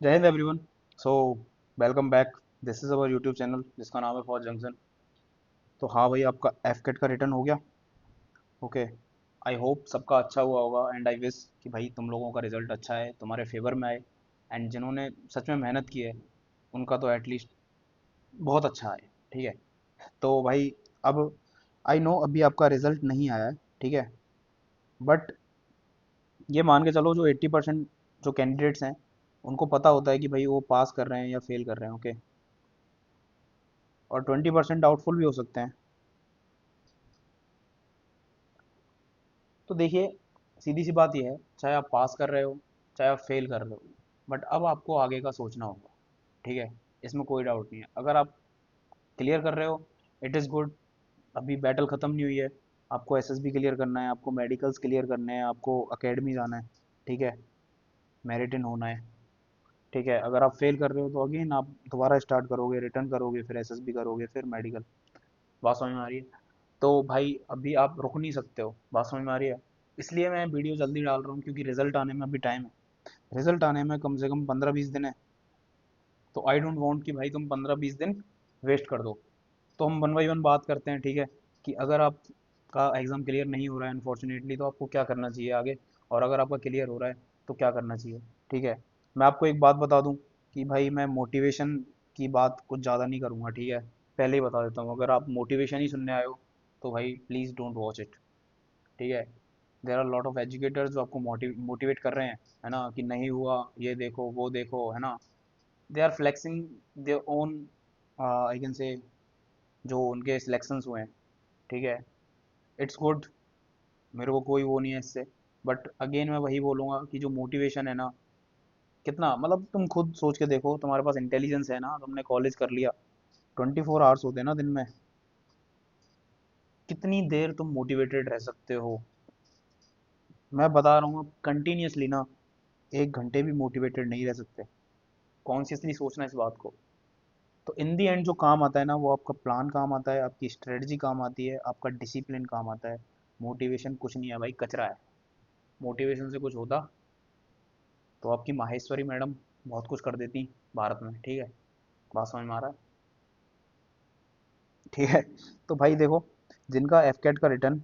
जय Hind everyone. So welcome back. This is our YouTube channel जिसका नाम है फॉर जंक्शन। तो हाँ भाई, आपका एफ कैट का रिटर्न हो गया। ओके। आई होप सबका अच्छा हुआ होगा एंड आई विश कि भाई तुम लोगों का रिजल्ट अच्छा है, तुम्हारे फेवर में आए। एंड जिन्होंने सच में मेहनत की है उनका तो एटलीस्ट बहुत अच्छा है। ठीक है। तो भाई अब आई नो अभी आपका रिजल्ट नहीं आया है। ठीक है। बट ये मान के चलो, जो 80% जो कैंडिडेट्स हैं उनको पता होता है कि भाई वो पास कर रहे हैं या फेल कर रहे हैं। ओके। और 20% डाउटफुल भी हो सकते हैं। तो देखिए, सीधी सी बात यह है, चाहे आप पास कर रहे हो चाहे आप फेल कर रहे हो, बट अब आपको आगे का सोचना होगा। ठीक है। इसमें कोई डाउट नहीं है। अगर आप क्लियर कर रहे हो, इट इज़ गुड। अभी बैटल ख़त्म नहीं हुई है। आपको एसएसबी क्लियर करना है, आपको मेडिकल्स क्लियर करने हैं, आपको अकेडमी जाना है। ठीक है। मेरिट इन होना है। ठीक है। अगर आप फेल कर रहे हो तो अगेन आप दोबारा स्टार्ट करोगे, रिटर्न करोगे, फिर एसएसबी करोगे, फिर मेडिकल। बात समझ में आ रही है? तो भाई अभी आप रुक नहीं सकते हो। बात समझ में आ रही है? इसलिए मैं वीडियो जल्दी डाल रहा हूँ क्योंकि रिजल्ट आने में अभी टाइम है। रिजल्ट आने में कम से कम 15-20 दिन है। तो आई डोंट वांट कि भाई तुम 15-20 दिन वेस्ट कर दो। तो हम वन बाई वन बात करते हैं। ठीक है। कि अगर आपका एग्ज़ाम क्लियर नहीं हो रहा है अनफॉर्चुनेटली, तो आपको क्या करना चाहिए आगे। और अगर आपका क्लियर हो रहा है तो क्या करना चाहिए। ठीक है। मैं आपको एक बात बता दूं कि भाई मैं मोटिवेशन की बात कुछ ज़्यादा नहीं करूँगा। ठीक है। पहले ही बता देता हूँ, अगर आप मोटिवेशन ही सुनने आए हो तो भाई प्लीज़ डोंट वॉच इट। ठीक है। There are lot of educators जो आपको मोटिवेट कर रहे हैं, है ना, कि नहीं हुआ, ये देखो वो देखो, है ना। They are flexing their own, I can say, जो उनके सिलेक्शंस हुए हैं। ठीक है। It's good. मेरे को कोई वो नहीं है इससे। बट अगेन मैं वही बोलूँगा कि जो मोटिवेशन है ना, कितना, मतलब तुम खुद सोच के देखो, तुम्हारे पास इंटेलिजेंस है ना, तुमने कॉलेज कर लिया, 24 आवर्स होते हैं ना दिन में, कितनी देर तुम मोटिवेटेड रह सकते हो। मैं बता रहा हूँ, कंटिन्यूसली ना 1 घंटे भी मोटिवेटेड नहीं रह सकते। कॉन्शियसली सोचना इस बात को। तो इन दी एंड जो काम आता है ना, वो आपका प्लान काम आता है, आपकी स्ट्रेटजी काम आती है, आपका डिसिप्लिन काम आता है। मोटिवेशन कुछ नहीं है भाई, कचरा है। मोटिवेशन से कुछ होता तो आपकी माहेश्वरी मैडम बहुत कुछ कर देती भारत में। ठीक है। बात समझ में आ रहा है? ठीक है। तो भाई देखो, जिनका एफ कैट का रिटर्न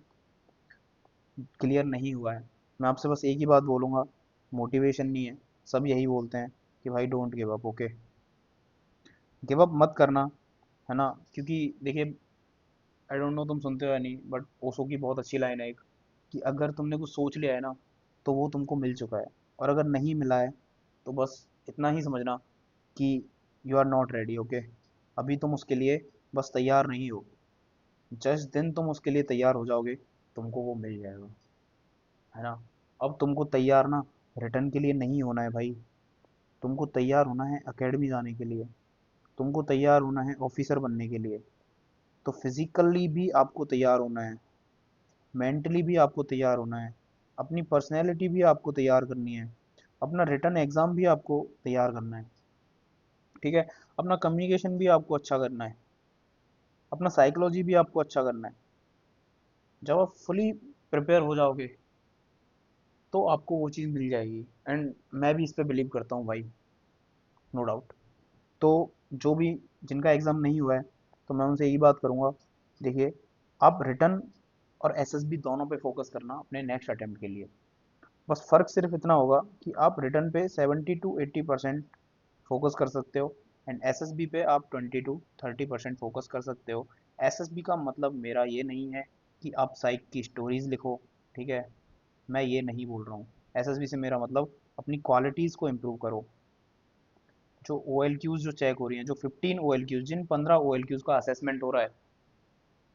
क्लियर नहीं हुआ है, मैं आपसे बस एक ही बात बोलूँगा, मोटिवेशन नहीं है। सब यही बोलते हैं कि भाई don't give up. Okay. Give up मत करना, है ना। क्योंकि देखिए, आई डोंट नो तुम सुनते हो या नहीं, बट ओशो की बहुत अच्छी लाइन है एक, कि अगर तुमने कुछ सोच लिया है ना तो वो तुमको मिल चुका है। और अगर नहीं मिला है तो बस इतना ही समझना कि you are not ready. Okay. अभी तुम उसके लिए बस तैयार नहीं हो। जिस दिन तुम उसके लिए तैयार हो जाओगे तुमको वो मिल जाएगा, है ना। अब तुमको तैयार ना रिटर्न के लिए नहीं होना है भाई। तुमको तैयार होना है एकेडमी जाने के लिए। तुमको तैयार होना है ऑफिसर बनने के लिए। तो फिजिकली भी आपको तैयार होना है, मेंटली भी आपको तैयार होना है, अपनी पर्सनैलिटी भी आपको तैयार करनी है, अपना रिटर्न एग्ज़ाम भी आपको तैयार करना है। ठीक है। अपना कम्युनिकेशन भी आपको अच्छा करना है, अपना साइकोलॉजी भी आपको अच्छा करना है। जब आप फुली प्रिपेयर हो जाओगे तो आपको वो चीज़ मिल जाएगी। एंड मैं भी इस पे बिलीव करता हूँ भाई, नो डाउट। तो जो भी, जिनका एग्ज़ाम नहीं हुआ है, तो मैं उनसे यही बात करूँगा, देखिए, आप रिटर्न और एसएसबी दोनों पे फोकस करना अपने नेक्स्ट अटेम्प्ट के लिए। बस फ़र्क सिर्फ इतना होगा कि आप रिटर्न पे 70 to 80% फोकस कर सकते हो, एंड एसएसबी पे आप 20 to 30% फोकस कर सकते हो। एसएसबी का मतलब मेरा ये नहीं है कि आप साइक की स्टोरीज लिखो। ठीक है। मैं ये नहीं बोल रहा हूँ। एसएसबी से मेरा मतलब अपनी क्वालिटीज़ को इम्प्रूव करो। जो ओ एल क्यूज़ जो चेक हो रही हैं, जो 15 ओ एल क्यूज़, जिन 15 ओ एल क्यूज़ का असेसमेंट हो रहा है,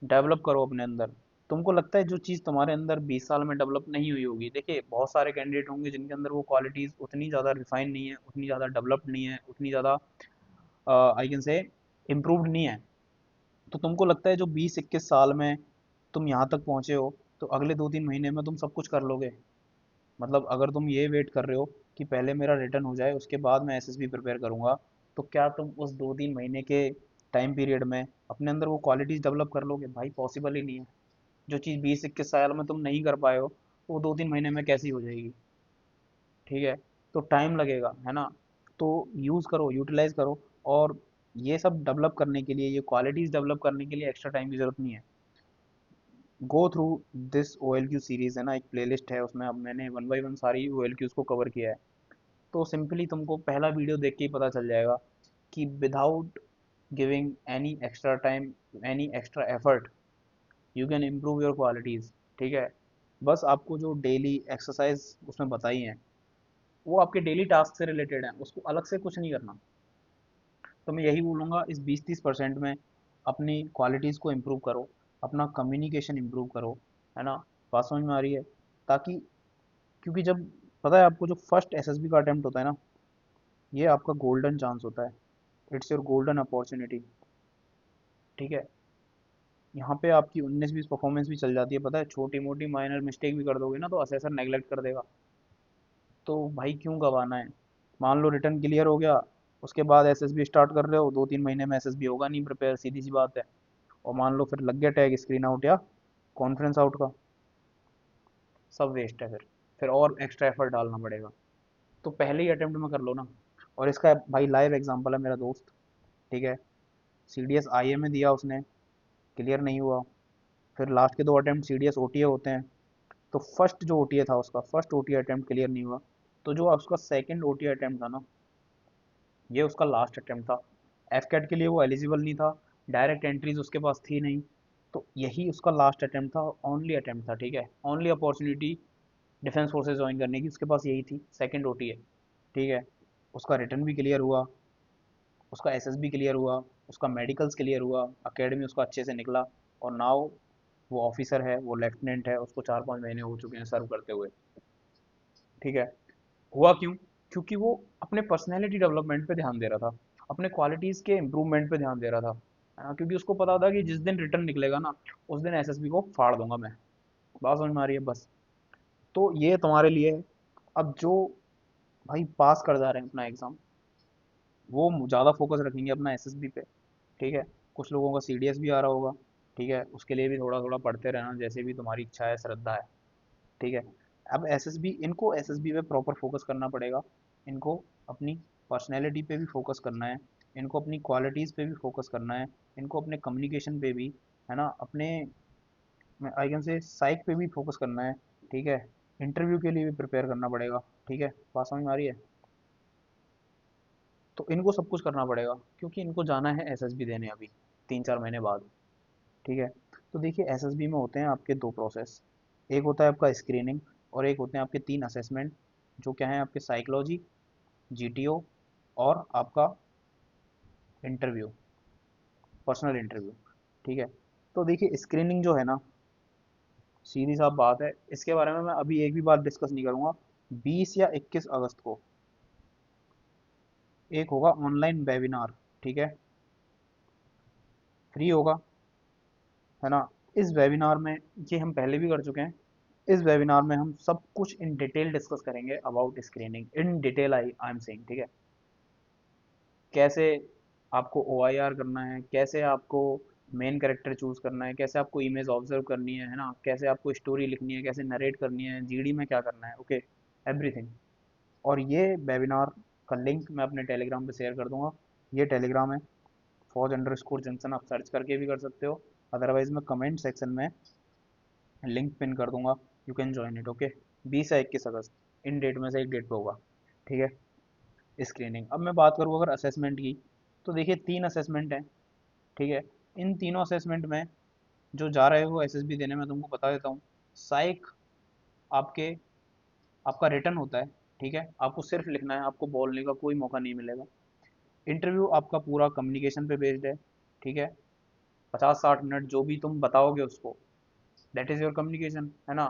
डेवलप करो अपने अंदर। तुमको लगता है जो चीज़ तुम्हारे अंदर 20 साल में डेवलप नहीं हुई होगी, देखिए बहुत सारे कैंडिडेट होंगे जिनके अंदर वो क्वालिटीज़ उतनी ज़्यादा रिफाइन नहीं है, उतनी ज़्यादा डेवलप्ड नहीं है, उतनी ज़्यादा आई कैन से इम्प्रूव्ड नहीं है। तो तुमको लगता है जो 20-21 साल में तुम यहाँ तक पहुँचे हो, तो अगले 2-3 महीने में तुम सब कुछ कर लोगे। मतलब अगर तुम ये वेट कर रहे हो कि पहले मेरा रिटर्न हो जाए उसके बाद मैं एसएसबी प्रिपेयर करूँगा, तो क्या तुम उस 2-3 महीने के टाइम पीरियड में अपने अंदर वो क्वालिटीज़ डेवलप कर लोगे? भाई पॉसिबल ही नहीं है। जो चीज़ 20-21 साल में तुम नहीं कर पाए हो, वो 2-3 महीने में कैसी हो जाएगी। ठीक है। तो टाइम लगेगा, है ना। तो यूज़ करो, यूटिलाइज करो। और ये सब डेवलप करने के लिए, ये क्वालिटीज़ डेवलप करने के लिए एक्स्ट्रा टाइम की ज़रूरत नहीं है। Go through this O L Q series है ना, एक प्लेलिस्ट है उसमें, अब मैंने वन बाई वन सारी ओ एल क्यूज़ को कवर किया है। तो सिंपली तुमको पहला वीडियो देख के ही पता चल जाएगा कि without giving any extra time, any extra effort, you can improve your qualities. ठीक है, बस आपको जो डेली एक्सरसाइज उसमें बताई हैं वो आपके डेली टास्क से रिलेटेड हैं, उसको अलग से कुछ नहीं करना। तो मैं यही बोलूँगा, इस 20-30% में अपनी क्वालिटीज़ को इम्प्रूव करो, अपना कम्युनिकेशन इम्प्रूव करो, है ना। बात समझ में आ रही है? ताकि, क्योंकि जब, पता है आपको, जो फर्स्ट एसएसबी का अटेम्प्ट होता है ना, ये आपका गोल्डन चांस होता है। It's your golden opportunity. ठीक है, यहाँ पे आपकी 19-20 परफॉर्मेंस भी चल जाती है, पता है, छोटी मोटी माइनर मिस्टेक भी कर दोगे ना तो असेसर नेगलेक्ट कर देगा। तो भाई क्यों गवाना है? मान लो रिटर्न क्लियर हो गया, उसके बाद एसएसबी स्टार्ट कर रहे हो, 2-3 महीने में एसएसबी होगा नहीं प्रिपेयर, सीधी सी बात है। और मान लो फिर लग गया टैग स्क्रीन आउट या कॉन्फ्रेंस आउट का, सब वेस्ट है। फिर और एक्स्ट्रा एफर्ट डालना पड़ेगा। तो पहले ही अटेम्प्ट में कर लो ना। और इसका भाई लाइव एग्जांपल है मेरा दोस्त। ठीक है, सीडीएस आईए में दिया उसने, क्लियर नहीं हुआ। फिर लास्ट के 2 अटेम्प्ट सीडीएस ओटीए होते हैं, तो फर्स्ट जो ओटीए था उसका, फर्स्ट ओटीए अटेम्प्ट क्लियर नहीं हुआ। तो जो उसका सेकंड ओटीए अटेम्प्ट था ना, ये उसका लास्ट अटेम्प्ट था। एफ कैट के लिए वो एलिजिबल नहीं था, डायरेक्ट एंट्रीज उसके पास थी नहीं। तो यही उसका लास्ट अटेम्प्ट था, ओनली अटेम्प्ट था। ठीक है, only opportunity defence forces join करने की उसके पास यही थी, सेकंड ओटीए। ठीक है, उसका रिटर्न भी क्लियर हुआ, उसका एसएसबी क्लियर हुआ, उसका मेडिकल्स क्लियर हुआ, एकेडमी उसका अच्छे से निकला। और नाउ वो ऑफिसर है, वो लेफ्टिनेंट है, उसको 4-5 महीने हो चुके हैं सर्व करते हुए। ठीक है, हुआ क्यों? क्योंकि वो अपने पर्सनैलिटी डेवलपमेंट पे ध्यान दे रहा था, अपने क्वालिटीज़ के इम्प्रूवमेंट पे ध्यान दे रहा था, है ना। क्योंकि उसको पता था कि जिस दिन रिटर्न निकलेगा ना, उस दिन एसएसबी को फाड़ दूंगा मैं। बात समझ में आ रही है? बस। तो ये तुम्हारे लिए है। अब जो भाई पास कर जा रहे हैं अपना एग्ज़ाम, वो ज़्यादा फोकस रखेंगे अपना एसएसबी पे। ठीक है, कुछ लोगों का सीडीएस भी आ रहा होगा। ठीक है, उसके लिए भी थोड़ा थोड़ा पढ़ते रहना, जैसे भी तुम्हारी इच्छा है, श्रद्धा है। ठीक है, अब एसएसबी, इनको एसएसबी पे प्रॉपर फोकस करना पड़ेगा। इनको अपनी पर्सनैलिटी पे भी फोकस करना है, इनको अपनी क्वालिटीज़ पे भी फोकस करना है, इनको अपने कम्युनिकेशन पे भी, है ना, अपने आई कैन से साइक पे भी फोकस करना है। ठीक है, इंटरव्यू के लिए भी प्रिपेयर करना पड़ेगा। ठीक है, बात समझ में आ रही है? तो इनको सब कुछ करना पड़ेगा, क्योंकि इनको जाना है एसएसबी देने अभी 3-4 महीने बाद। ठीक है, तो देखिए एसएसबी में होते हैं आपके 2 प्रोसेस। एक होता है आपका स्क्रीनिंग, और एक होते हैं आपके 3 असेसमेंट, जो क्या है आपके साइकोलॉजी, जीटीओ, और आपका इंटरव्यू, पर्सनल इंटरव्यू। ठीक है, तो देखिए स्क्रीनिंग जो है ना, सीधी सा बात है, इसके बारे में मैं अभी एक भी बात डिस्कस नहीं करूंगा। 20 या 21 अगस्त को एक होगा ऑनलाइन वेबिनार। ठीक है, फ्री होगा, है ना। इस वेबिनार में, ये हम पहले भी कर चुके हैं, इस वेबिनार में हम सब कुछ इन डिटेल डिस्कस करेंगे about screening, in detail I am saying. ठीक है, कैसे आपको ओआईआर करना है, कैसे आपको मेन कैरेक्टर चूज करना है, कैसे आपको इमेज ऑब्जर्व करनी है ना, कैसे आपको स्टोरी लिखनी है, कैसे नरेट करनी है, जीडी में क्या करना है, ओके, एवरीथिंग। और ये वेबिनार का लिंक मैं अपने टेलीग्राम पे शेयर कर दूंगा। ये टेलीग्राम है, फौज_जंक्शन, आप सर्च करके भी कर सकते हो, अदरवाइज मैं कमेंट सेक्शन में लिंक पिन कर दूंगा, you can join it. Okay, 20 या 21 अगस्त, इन डेट में से एक डेट पे होगा। ठीक है, स्क्रीनिंग। अब मैं बात करूँ अगर असेसमेंट की, तो देखिए 3 असेसमेंट हैं। ठीक है, इन तीनों असेसमेंट में जो जा रहे हो एसएसबी देने, मैं तुमको बता देता हूँ। साइक आपके, आपका रिटर्न होता है। ठीक है, आपको सिर्फ लिखना है, आपको बोलने का कोई मौका नहीं मिलेगा। इंटरव्यू आपका पूरा कम्युनिकेशन पे बेस्ड है। ठीक है, 50-60 मिनट जो भी तुम बताओगे उसको, दैट इज़ योर कम्युनिकेशन, है ना।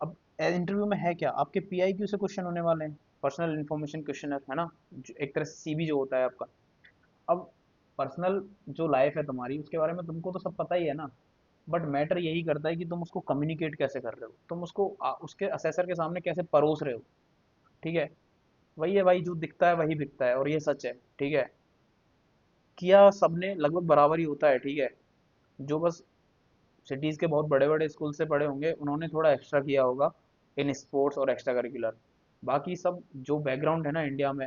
अब इंटरव्यू में है क्या, आपके पीआईक्यू से क्वेश्चन होने वाले हैं, पर्सनल इन्फॉर्मेशन क्वेश्चन है ना, एक तरह से सीबी जो होता है आपका। अब पर्सनल जो लाइफ है तुम्हारी, उसके बारे में तुमको तो सब पता ही है ना, बट मैटर यही करता है कि तुम उसको कम्युनिकेट कैसे कर रहे हो, तुम उसको उसके असेसर के सामने कैसे परोस रहे हो। ठीक है, वही है भाई, जो दिखता है वही बिकता है, और ये सच है। ठीक है, किया सबने लगभग बराबर ही होता है। ठीक है, जो बस सिटीज़ के बहुत बड़े बड़े स्कूल से पढ़े होंगे, उन्होंने थोड़ा एक्स्ट्रा किया होगा इन स्पोर्ट्स और एक्स्ट्रा करिकुलर। बाकी सब जो बैकग्राउंड है ना इंडिया में,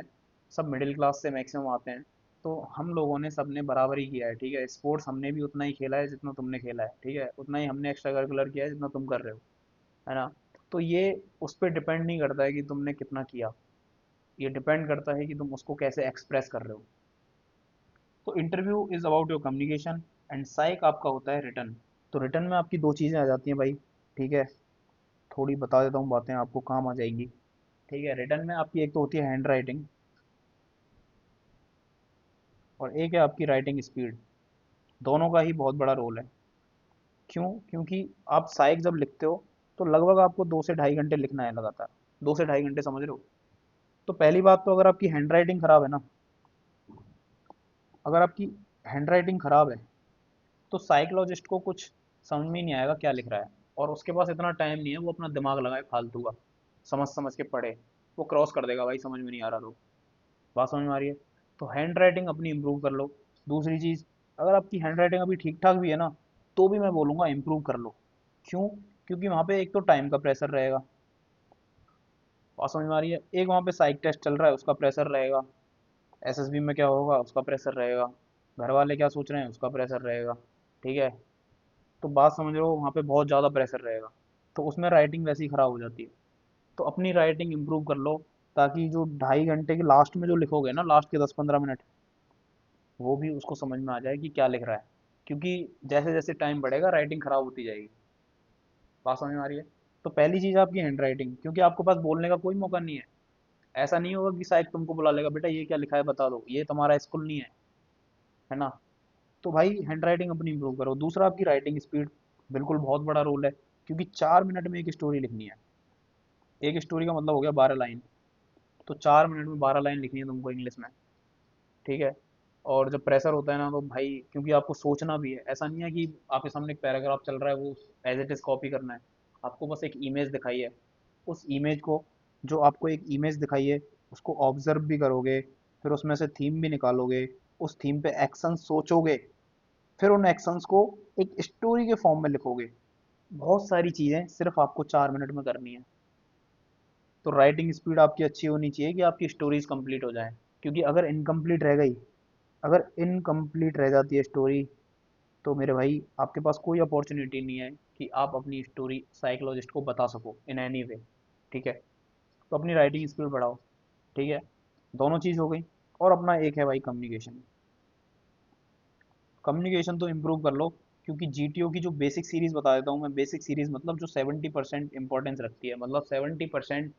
सब मिडिल क्लास से मैक्सिमम आते हैं। तो हम लोगों ने सबने बराबर ही किया है, ठीक है। स्पोर्ट्स हमने भी उतना ही खेला है जितना तुमने खेला है, ठीक है। उतना ही हमने एक्स्ट्रा करिकुलर किया है जितना तुम कर रहे हो, है ना। तो ये उस पर डिपेंड नहीं करता है कि तुमने कितना किया, ये डिपेंड करता है कि तुम उसको कैसे एक्सप्रेस कर रहे हो। तो interview is about your communication and psych आपका होता है रिटर्न। तो रिटर्न में आपकी दो चीज़ें आ जाती हैं भाई, ठीक है। थोड़ी बता देता हूँ बातें, आपको काम आ जाएंगी, ठीक है। रिटर्न में आपकी एक तो होती है हैंड राइटिंग, और एक है आपकी राइटिंग स्पीड। दोनों का ही बहुत बड़ा रोल है। क्यों? क्योंकि आप साइक जब लिखते हो तो लगभग आपको 2 से ढाई घंटे लिखना है लगातार। 2 से ढाई घंटे, समझ रहे हो। तो पहली बात तो, अगर आपकी हैंड राइटिंग खराब है ना, अगर आपकी हैंड राइटिंग खराब है तो साइकोलॉजिस्ट को कुछ समझ में ही नहीं आएगा क्या लिख रहा है। और उसके पास इतना टाइम नहीं है वो अपना दिमाग लगाए फालतू का, समझ समझ के पढ़े। वो क्रॉस कर देगा भाई, समझ में नहीं आ रहा तो। बात समझ में आ रही है? तो हैंड राइटिंग अपनी इम्प्रूव कर लो। दूसरी चीज़, अगर आपकी हैंड राइटिंग अभी ठीक ठाक भी है ना, तो भी मैं बोलूँगा इम्प्रूव कर लो। क्यों? क्योंकि वहाँ पे एक तो टाइम का प्रेशर रहेगा। बात समझ में आ रही है? एक वहाँ पे साइक टेस्ट चल रहा है, उसका प्रेशर रहेगा। एसएसबी में क्या होगा, उसका प्रेशर रहेगा। घर वाले क्या सोच रहे हैं, उसका प्रेशर रहेगा, ठीक है। तो बात समझ रहे हो, वहाँ पे बहुत ज़्यादा प्रेशर रहेगा। तो उसमें राइटिंग वैसे ही ख़राब हो जाती है। तो अपनी राइटिंग इम्प्रूव कर लो, ताकि जो 2.5 घंटे के लास्ट में जो लिखोगे ना, लास्ट के 10-15 मिनट, वो भी उसको समझ में आ जाए कि क्या लिख रहा है। क्योंकि जैसे जैसे टाइम बढ़ेगा राइटिंग ख़राब होती जाएगी। बात समझ में आ रही है? तो पहली चीज़ आपकी हैंड राइटिंग, क्योंकि आपके पास बोलने का कोई मौका नहीं है। ऐसा नहीं होगा कि शायद तुमको बुला लेगा, बेटा ये क्या लिखा है बता दो, ये तुम्हारा स्कूल नहीं है ना। तो भाई हैंड राइटिंग अपनी इंप्रूव करो। दूसरा, आपकी राइटिंग स्पीड, बिल्कुल बहुत बड़ा रोल है। क्योंकि 4 मिनट में एक स्टोरी लिखनी है। एक स्टोरी का मतलब हो गया 12 लाइन। तो 4 मिनट में 12 लाइन लिखनी है तुमको इंग्लिश में, ठीक है। और जब प्रेशर होता है ना, तो भाई क्योंकि आपको सोचना भी है, ऐसा नहीं है कि आपके सामने एक पैराग्राफ चल रहा है वो एज इट इज कॉपी करना है। आपको बस एक इमेज दिखाई है, उस इमेज को, जो आपको एक इमेज दिखाई है, उसको ऑब्जर्व भी करोगे, फिर उसमें से थीम भी निकालोगे, उस थीम पे एक्शन सोचोगे, फिर उन एक्शंस को एक स्टोरी के फॉर्म में लिखोगे। बहुत सारी चीज़ें सिर्फ आपको 4 मिनट में करनी है। तो राइटिंग स्पीड आपकी अच्छी होनी चाहिए कि आपकी स्टोरीज कंप्लीट हो जाए। क्योंकि अगर इनकम्प्लीट रह गई, अगर इनकम्प्लीट रह जाती है स्टोरी, तो मेरे भाई आपके पास कोई अपॉर्चुनिटी नहीं है कि आप अपनी स्टोरी साइकोलॉजिस्ट को बता सको इन एनी वे, ठीक है। तो अपनी राइटिंग स्पीड बढ़ाओ, ठीक है। दोनों चीज़ हो गई। और अपना एक है भाई कम्युनिकेशन। कम्युनिकेशन तो इम्प्रूव कर लो। क्योंकि जीटीओ की जो बेसिक सीरीज बता देता हूँ मैं, बेसिक सीरीज मतलब जो 70% इंपॉर्टेंस रखती है, मतलब 70%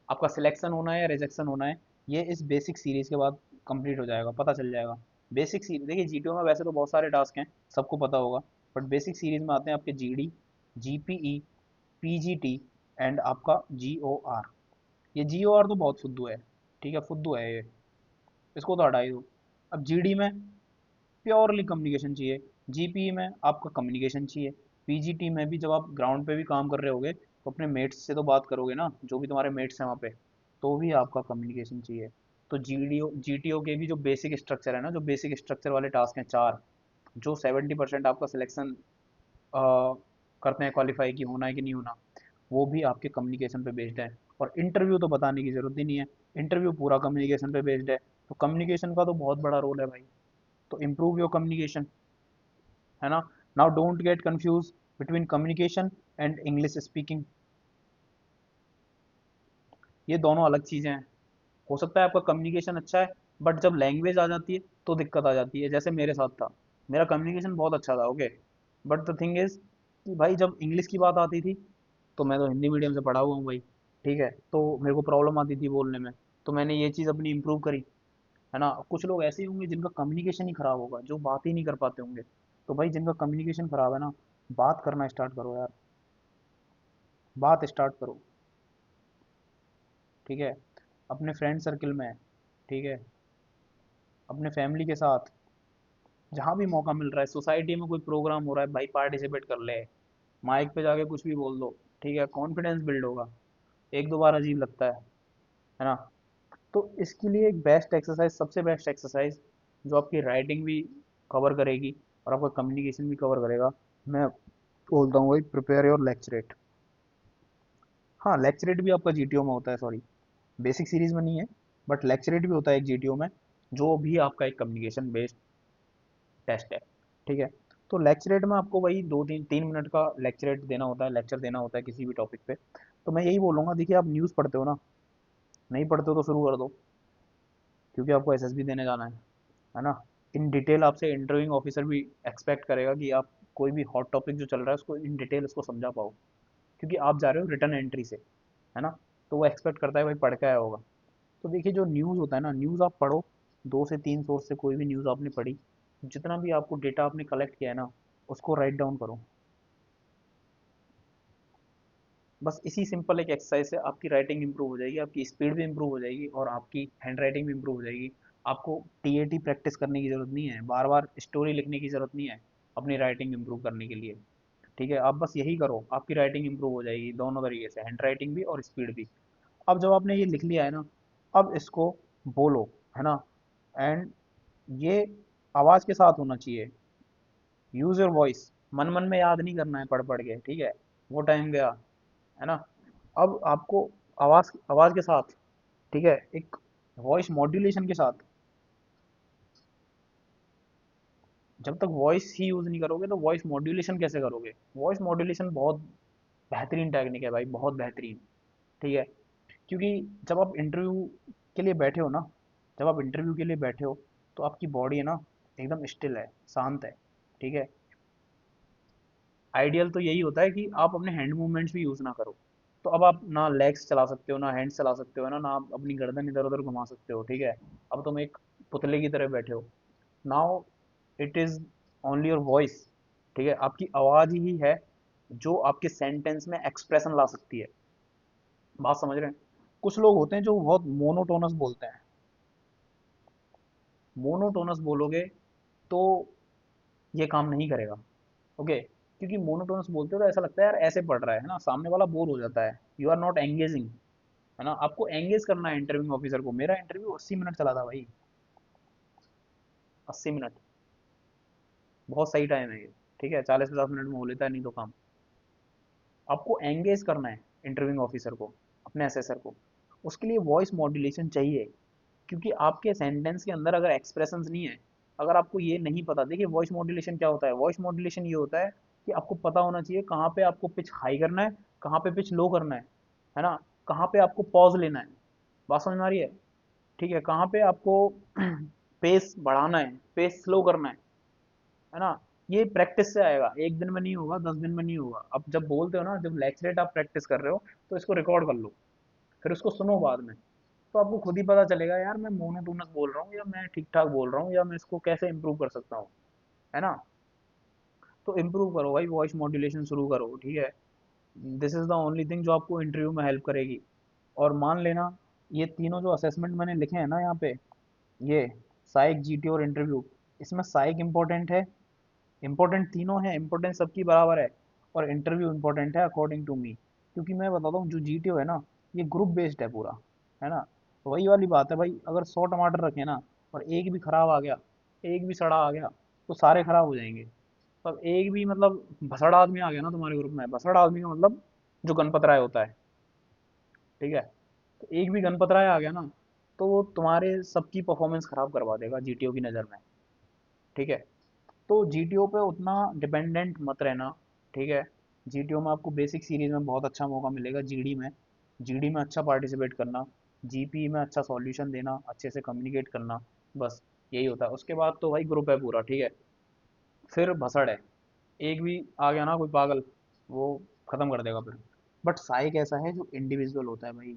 आपका सिलेक्शन होना है या रिजेक्शन होना है, ये इस बेसिक सीरीज के बाद कंप्लीट हो जाएगा, पता चल जाएगा। बेसिक सीरीज देखिए, जीटीओ में वैसे तो बहुत सारे टास्क हैं, सबको पता होगा। बट बेसिक सीरीज में आते हैं आपके जीडी, जीपीई, पीजीटी एंड आपका जीओआर। ये जीओआर तो बहुत फुद्दू है, ठीक है, फुद्दू है ये, इसको तो हटा ही दो। अब जीडी में प्योरली कम्युनिकेशन चाहिए, जीपी में आपका कम्युनिकेशन चाहिए, पीजीटी में भी जब आप ग्राउंड पे भी काम कर रहे होगे तो अपने मेट्स से तो बात करोगे ना, जो भी तुम्हारे मेट्स हैं वहाँ पे, तो भी आपका कम्युनिकेशन चाहिए। तो जीडीओ जीटीओ के भी जो बेसिक स्ट्रक्चर है ना, जो बेसिक स्ट्रक्चर वाले टास्क हैं चार, जो 70% आपका सिलेक्शन करते हैं क्वालिफाई की होना है कि नहीं होना, वो भी आपके कम्युनिकेशन पे बेस्ड है। और इंटरव्यू तो बताने की ज़रूरत ही नहीं है, इंटरव्यू पूरा कम्युनिकेशन पे बेस्ड है। तो कम्युनिकेशन का तो बहुत बड़ा रोल है भाई। तो इम्प्रूव योर कम्युनिकेशन, है ना। Now don't get confuse between communication and English speaking, ये दोनों अलग चीज़ें हैं। हो सकता है आपका कम्युनिकेशन अच्छा है, बट जब लैंग्वेज आ जाती है तो दिक्कत आ जाती है। जैसे मेरे साथ था, मेरा कम्युनिकेशन बहुत अच्छा था, okay. But the thing is कि भाई जब इंग्लिश की बात आती थी, तो मैं तो हिंदी मीडियम से पढ़ा हुआ हूँ भाई, ठीक है। तो मेरे को प्रॉब्लम आती थी बोलने में। तो मैंने ये चीज़ अपनी इम्प्रूव करी, है ना। कुछ लोग ऐसे ही होंगे जिनका कम्युनिकेशन ही खराब होगा, जो बात ही नहीं कर पाते होंगे। तो भाई जिनका कम्युनिकेशन खराब है ना, बात करना स्टार्ट करो यार, बात स्टार्ट करो, ठीक है। अपने फ्रेंड सर्कल में, ठीक है, अपने फैमिली के साथ, जहाँ भी मौका मिल रहा है, सोसाइटी में कोई प्रोग्राम हो रहा है भाई, पार्टिसिपेट कर ले। माइक पे जाके कुछ भी बोल दो, ठीक है, कॉन्फिडेंस बिल्ड होगा। एक दो बार अजीब लगता है ना। तो इसके लिए एक बेस्ट एक्सरसाइज, सबसे बेस्ट एक्सरसाइज, जो आपकी राइटिंग भी कवर करेगी और आपका कम्युनिकेशन भी कवर करेगा, मैं बोलता हूँ भाई, प्रिपेयर योर लेक्चरेट। हाँ, लेक्चरेट भी आपका जीटीओ में होता है, सॉरी, बेसिक सीरीज में नहीं है। बट लेक्चरेट भी होता है एक जीटीओ में, जो भी आपका एक कम्युनिकेशन बेस्ड टेस्ट है। ठीक है, तो लेक्चरेट में आपको वही 2-3 मिनट का लेक्चरेट देना होता है, लेक्चर देना होता है किसी भी टॉपिक पे। तो मैं यही बोलूँगा, देखिए आप न्यूज़ पढ़ते हो ना, नहीं पढ़ते हो तो शुरू कर दो, क्योंकि आपको एसएसबी देने जाना है ना। इन डिटेल आपसे इंटरव्यूइंग ऑफिसर भी एक्सपेक्ट करेगा कि आप कोई भी हॉट टॉपिक जो चल रहा है उसको इन डिटेल उसको समझा पाओ, क्योंकि आप जा रहे हो रिटर्न एंट्री से, है ना। तो वो एक्सपेक्ट करता है भाई पढ़ के आया होगा। तो देखिए जो न्यूज़ होता है ना, न्यूज़ आप पढ़ो, 2 से 3 सोर्स से कोई भी न्यूज़ आपने पढ़ी, जितना भी आपको डेटा आपने कलेक्ट किया है ना, उसको राइट डाउन करो। बस इसी सिंपल एक एक्सरसाइज से आपकी राइटिंग इंप्रूव हो जाएगी, आपकी स्पीड भी इंप्रूव हो जाएगी और आपकी हैंड राइटिंग भी इंप्रूव हो जाएगी। आपको टीएटी प्रैक्टिस करने की ज़रूरत नहीं है, बार बार स्टोरी लिखने की ज़रूरत नहीं है अपनी राइटिंग इंप्रूव करने के लिए। ठीक है, आप बस यही करो, आपकी राइटिंग इंप्रूव हो जाएगी दोनों तरीके से, हैंड राइटिंग भी और स्पीड भी। अब जब आपने ये लिख लिया है ना, अब इसको बोलो, है ना। एंड ये आवाज़ के साथ होना चाहिए। यूज़ योर वॉइस, मन मन में याद नहीं करना है पढ़ पढ़ के, ठीक है, वो टाइम गया, है ना। अब आपको आवाज़ आवाज़ के साथ, ठीक है, एक वॉइस मॉड्यूलेशन के साथ, जब तक वॉइस ही यूज़ नहीं करोगे तो वॉइस मॉड्यूलेशन कैसे करोगे। वॉइस मॉड्यूलेशन बहुत बेहतरीन टेक्निक है भाई, बहुत बेहतरीन। ठीक है, क्योंकि जब आप इंटरव्यू के लिए बैठे हो ना, जब आप इंटरव्यू के लिए बैठे हो, तो आपकी बॉडी है ना एकदम स्टिल है, शांत है। ठीक है, आइडियल तो यही होता है कि आप अपने हैंड मूवमेंट्स भी यूज़ ना करो। तो अब आप ना लेग्स चला सकते हो, ना हैंड्स चला सकते हो, है ना, ना आप अपनी गर्दन इधर उधर घुमा सकते हो। ठीक है, अब तुम एक पुतले की तरह बैठे हो। Now it is only your voice. ठीक है, आपकी आवाज़ ही है जो आपके सेंटेंस में एक्सप्रेशन ला सकती है। बात समझ रहे हैं। कुछ लोग होते हैं जो बहुत मोनोटोनस बोलते हैं। मोनोटोनस बोलोगे तो ये काम नहीं करेगा। ओके, क्योंकि मोनोटोनस बोलते हो तो ऐसा लगता है यार ऐसे पढ़ रहा है ना, सामने वाला बोर हो जाता है, यू आर नॉट एंगेजिंग, है ना। आपको एंगेज करना है इंटरव्यू ऑफिसर को। मेरा इंटरव्यू 80 मिनट चला था भाई, 80 मिनट बहुत सही टाइम है ये। ठीक है, 40-50 मिनट में हो लेता है नहीं तो काम। आपको एंगेज करना है इंटरव्यूइंग ऑफिसर को, अपने असेसर को। उसके लिए वॉइस मॉड्यूलेशन चाहिए, क्योंकि आपके सेंटेंस के अंदर अगर एक्सप्रेशंस नहीं है, अगर आपको ये नहीं पता, देखिए वॉइस मॉड्यूलेशन क्या होता है। वॉइस मॉड्यूलेशन ये होता है कि आपको पता होना चाहिए कहाँ पे आपको पिच हाई करना है, कहाँ पे पिच लो करना है ना, कहाँ पे आपको पॉज लेना है। बात समझ में आ रही है। ठीक है, कहाँ पे आपको पेस बढ़ाना है, पेस स्लो करना है ना। ये प्रैक्टिस से आएगा, एक दिन में नहीं होगा, 10 दिन में नहीं होगा। अब जब बोलते हो ना, जब लेक्चरेट आप प्रैक्टिस कर रहे हो, तो इसको रिकॉर्ड कर लो, फिर उसको सुनो बाद में। तो आपको खुद ही पता चलेगा यार मैं मोनोटोनस बोल रहा हूँ या मैं ठीक ठाक बोल रहा हूँ, या मैं इसको कैसे इम्प्रूव कर सकता हूँ, है ना। तो इम्प्रूव करो भाई, वॉइस मॉड्यूलेशन शुरू करो। ठीक है, this is the only thing जो आपको इंटरव्यू में हेल्प करेगी। और मान लेना, ये तीनों जो असेसमेंट मैंने लिखे हैं ना यहाँ पे, ये साइक, जीटी और इंटरव्यू, इसमें साइक इम्पोर्टेंट है, इम्पोर्टेंट तीनों है, इम्पोर्टेंस सबकी बराबर है, और इंटरव्यू इम्पोर्टेंट है अकॉर्डिंग टू मी। क्योंकि मैं बताता हूँ, जो जीटीओ है ना, ये ग्रुप बेस्ड है पूरा, है ना। तो वही वाली बात है भाई, अगर 100 टमाटर रखे ना, और एक भी खराब आ गया, एक भी सड़ा आ गया, तो सारे खराब हो जाएंगे। तो अब एक भी मतलब भसड़ा आदमी आ गया ना तुम्हारे ग्रुप में, भसड़ा आदमी का मतलब जो गणपत राय होता है। ठीक है, तो एक भी गणपत राय आ गया ना, तो वो तुम्हारे सबकी परफॉर्मेंस खराब करवा देगा जीटीओ की नज़र में। ठीक है, तो जीटीओ पे उतना डिपेंडेंट मत रहना। ठीक है, जीटीओ में आपको बेसिक सीरीज में बहुत अच्छा मौका मिलेगा, जीडी में, जीडी में अच्छा पार्टिसिपेट करना, जीपी में अच्छा सॉल्यूशन देना, अच्छे से कम्युनिकेट करना, बस यही होता है। उसके बाद तो भाई ग्रुप है पूरा। ठीक है, फिर भसड़ है, एक भी आ गया ना कोई पागल, वो ख़त्म कर देगा फिर। बट साइक ऐसा है जो इंडिविजुअल होता है भाई,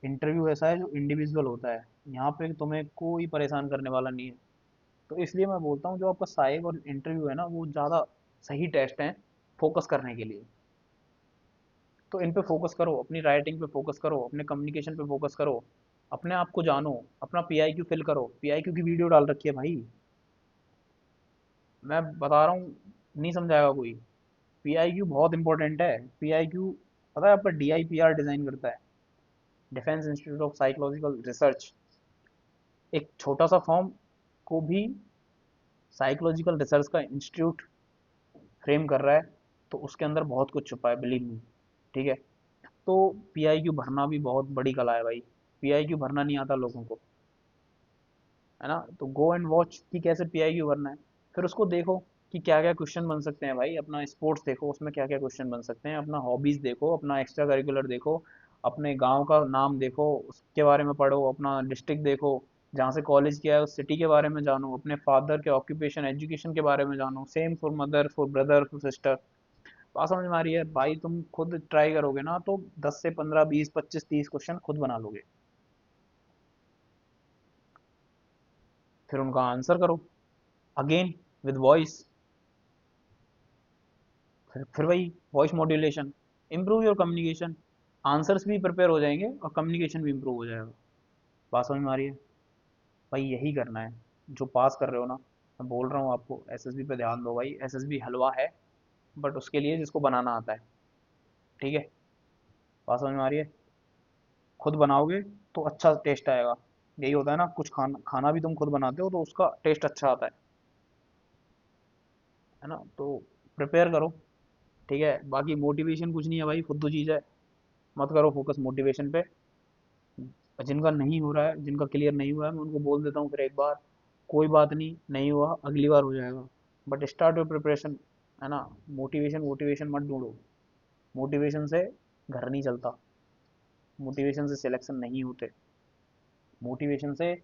इंटरव्यू ऐसा है जो इंडिविजुअल होता है, यहाँ पे तुम्हें कोई परेशान करने वाला नहीं है। तो इसलिए मैं बोलता हूँ जो आपका साइक और इंटरव्यू है ना, वो ज़्यादा सही टेस्ट हैं फोकस करने के लिए। तो इन पे फोकस करो, अपनी राइटिंग पे फोकस करो, अपने कम्युनिकेशन पे फोकस करो, अपने आप को जानो, अपना पीआईक्यू फिल करो। पीआईक्यू की वीडियो डाल रखी है भाई, मैं बता रहा हूँ, नहीं समझाएगा कोई। पीआईक्यू बहुत इंपॉर्टेंट है। पीआईक्यू पता है आपका डीआईपीआर डिज़ाइन करता है, defence institute of psychological research. एक छोटा सा फॉर्म को भी साइकोलॉजिकल रिसर्च का इंस्टीट्यूट फ्रेम कर रहा है, तो उसके अंदर बहुत कुछ छुपा है, बिलीव मी। ठीक है, तो पीआईक्यू भरना भी बहुत बड़ी कला है भाई। पीआईक्यू भरना नहीं आता लोगों को, है ना। तो गो एंड वॉच कि कैसे पीआईक्यू भरना है, फिर उसको देखो कि क्या क्या क्वेश्चन बन सकते हैं भाई। अपना स्पोर्ट्स देखो, उसमें क्या क्या क्वेश्चन बन सकते हैं, अपना हॉबीज देखो, अपना एक्स्ट्रा करिकुलर देखो, अपने गांव का नाम देखो, उसके बारे में पढ़ो, अपना डिस्ट्रिक्ट देखो जहाँ से कॉलेज किया है उस सिटी के बारे में जानो, अपने फादर के ऑक्यूपेशन एजुकेशन के बारे में जानो, same for mother, for brother, for sister. बात समझ में आ रही है भाई? तुम खुद ट्राई करोगे ना तो 10 से 15 20 25 30 क्वेश्चन खुद बना लोगे। फिर उनका आंसर करो अगेन विद वॉइस। फिर वही voice modulation, improve your communication. Answers भी प्रिपेयर हो जाएंगे और कम्युनिकेशन भी इम्प्रूव हो जाएगा। बात समझ में आ रही है? भाई यही करना है जो पास कर रहे हो ना। मैं बोल रहा हूँ आपको, एसएसबी पे ध्यान दो भाई। एसएसबी हलवा है, बट उसके लिए जिसको बनाना आता है। ठीक है? बात समझ में आ रही है? खुद बनाओगे तो अच्छा टेस्ट आएगा। यही होता है ना, कुछ खाना खाना भी तुम खुद बनाते हो तो उसका टेस्ट अच्छा आता है ना। तो प्रिपेयर करो। ठीक है? बाकी मोटिवेशन कुछ नहीं है भाई, फुद्दू चीज़ है। मत करो फोकस मोटिवेशन पे। जिनका नहीं हो रहा है, जिनका क्लियर नहीं हुआ है, मैं उनको बोल देता हूँ फिर एक बार, कोई बात नहीं, नहीं हुआ अगली बार हो जाएगा। बट स्टार्ट योर प्रिपरेशन, है ना। मोटिवेशन मोटिवेशन मत ढूंढो। मोटिवेशन से घर नहीं चलता, मोटिवेशन से सिलेक्शन नहीं होते, मोटिवेशन से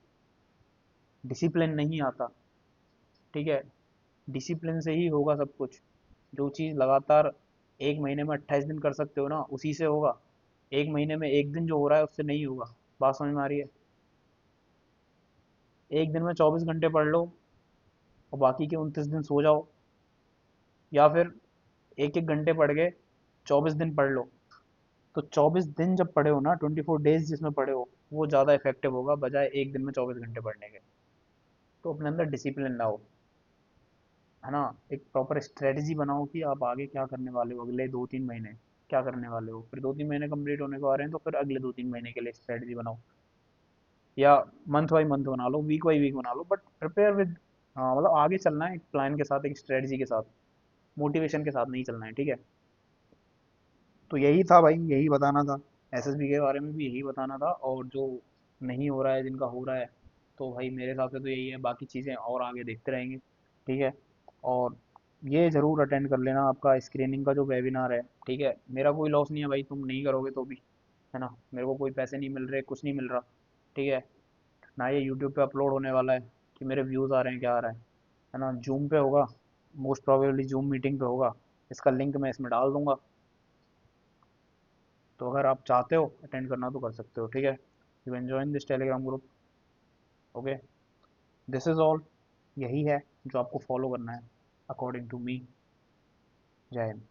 डिसिप्लिन नहीं आता। ठीक है? डिसिप्लिन से ही होगा सब कुछ। जो चीज़ लगातार एक महीने में 28 दिन कर सकते हो ना, उसी से होगा। एक महीने में एक दिन जो हो रहा है उससे नहीं होगा। बात समझ में आ रही है? एक दिन में 24 घंटे पढ़ लो और बाकी के 29 दिन सो जाओ, या फिर एक एक घंटे पढ़ के 24 दिन पढ़ लो। तो 24 दिन जब पढ़े हो ना, 24 डेज जिसमें पढ़े हो, वो ज़्यादा इफेक्टिव होगा बजाय एक दिन में 24 घंटे पढ़ने के। तो अपने अंदर डिसिप्लिन लाओ, है ना। एक प्रॉपर स्ट्रेटजी बनाओ कि आप आगे क्या करने वाले हो, अगले 2 3 महीने क्या करने वाले हो। फिर 2 3 महीने कंप्लीट होने को आ रहे हैं तो फिर अगले 2 3 महीने के लिए स्ट्रेटजी बनाओ, या मंथ बाई मंथ बना लो, वीक बाई वीक बना लो, बट प्रिपेयर विद, हाँ मतलब आगे चलना है एक प्लान के साथ, एक स्ट्रेटजी के साथ, मोटिवेशन के साथ नहीं चलना है। ठीक है? तो यही था भाई, यही बताना था। एसएसबी के बारे में भी यही बताना था। और जो नहीं हो रहा है, जिनका हो रहा है, तो भाई मेरे हिसाब से तो यही है। बाकी चीज़ें और आगे देखते रहेंगे। ठीक है? और ये ज़रूर अटेंड कर लेना आपका स्क्रीनिंग का जो वेबिनार है। ठीक है? मेरा कोई लॉस नहीं है भाई, तुम नहीं करोगे तो भी, है ना। मेरे को कोई पैसे नहीं मिल रहे, कुछ नहीं मिल रहा। ठीक है? ना ये यूट्यूब पे अपलोड होने वाला है कि मेरे व्यूज़ आ रहे हैं, क्या आ रहा है ना। जूम पे होगा, मोस्ट प्रोबेबली जूम मीटिंग पे होगा। इसका लिंक मैं इसमें डाल दूंगा। तो अगर आप चाहते हो अटेंड करना तो कर सकते हो। ठीक है? You enjoin this Telegram group. Okay, this is all. यही है जो आपको फॉलो करना है अकॉर्डिंग टू मी। जय हिंद।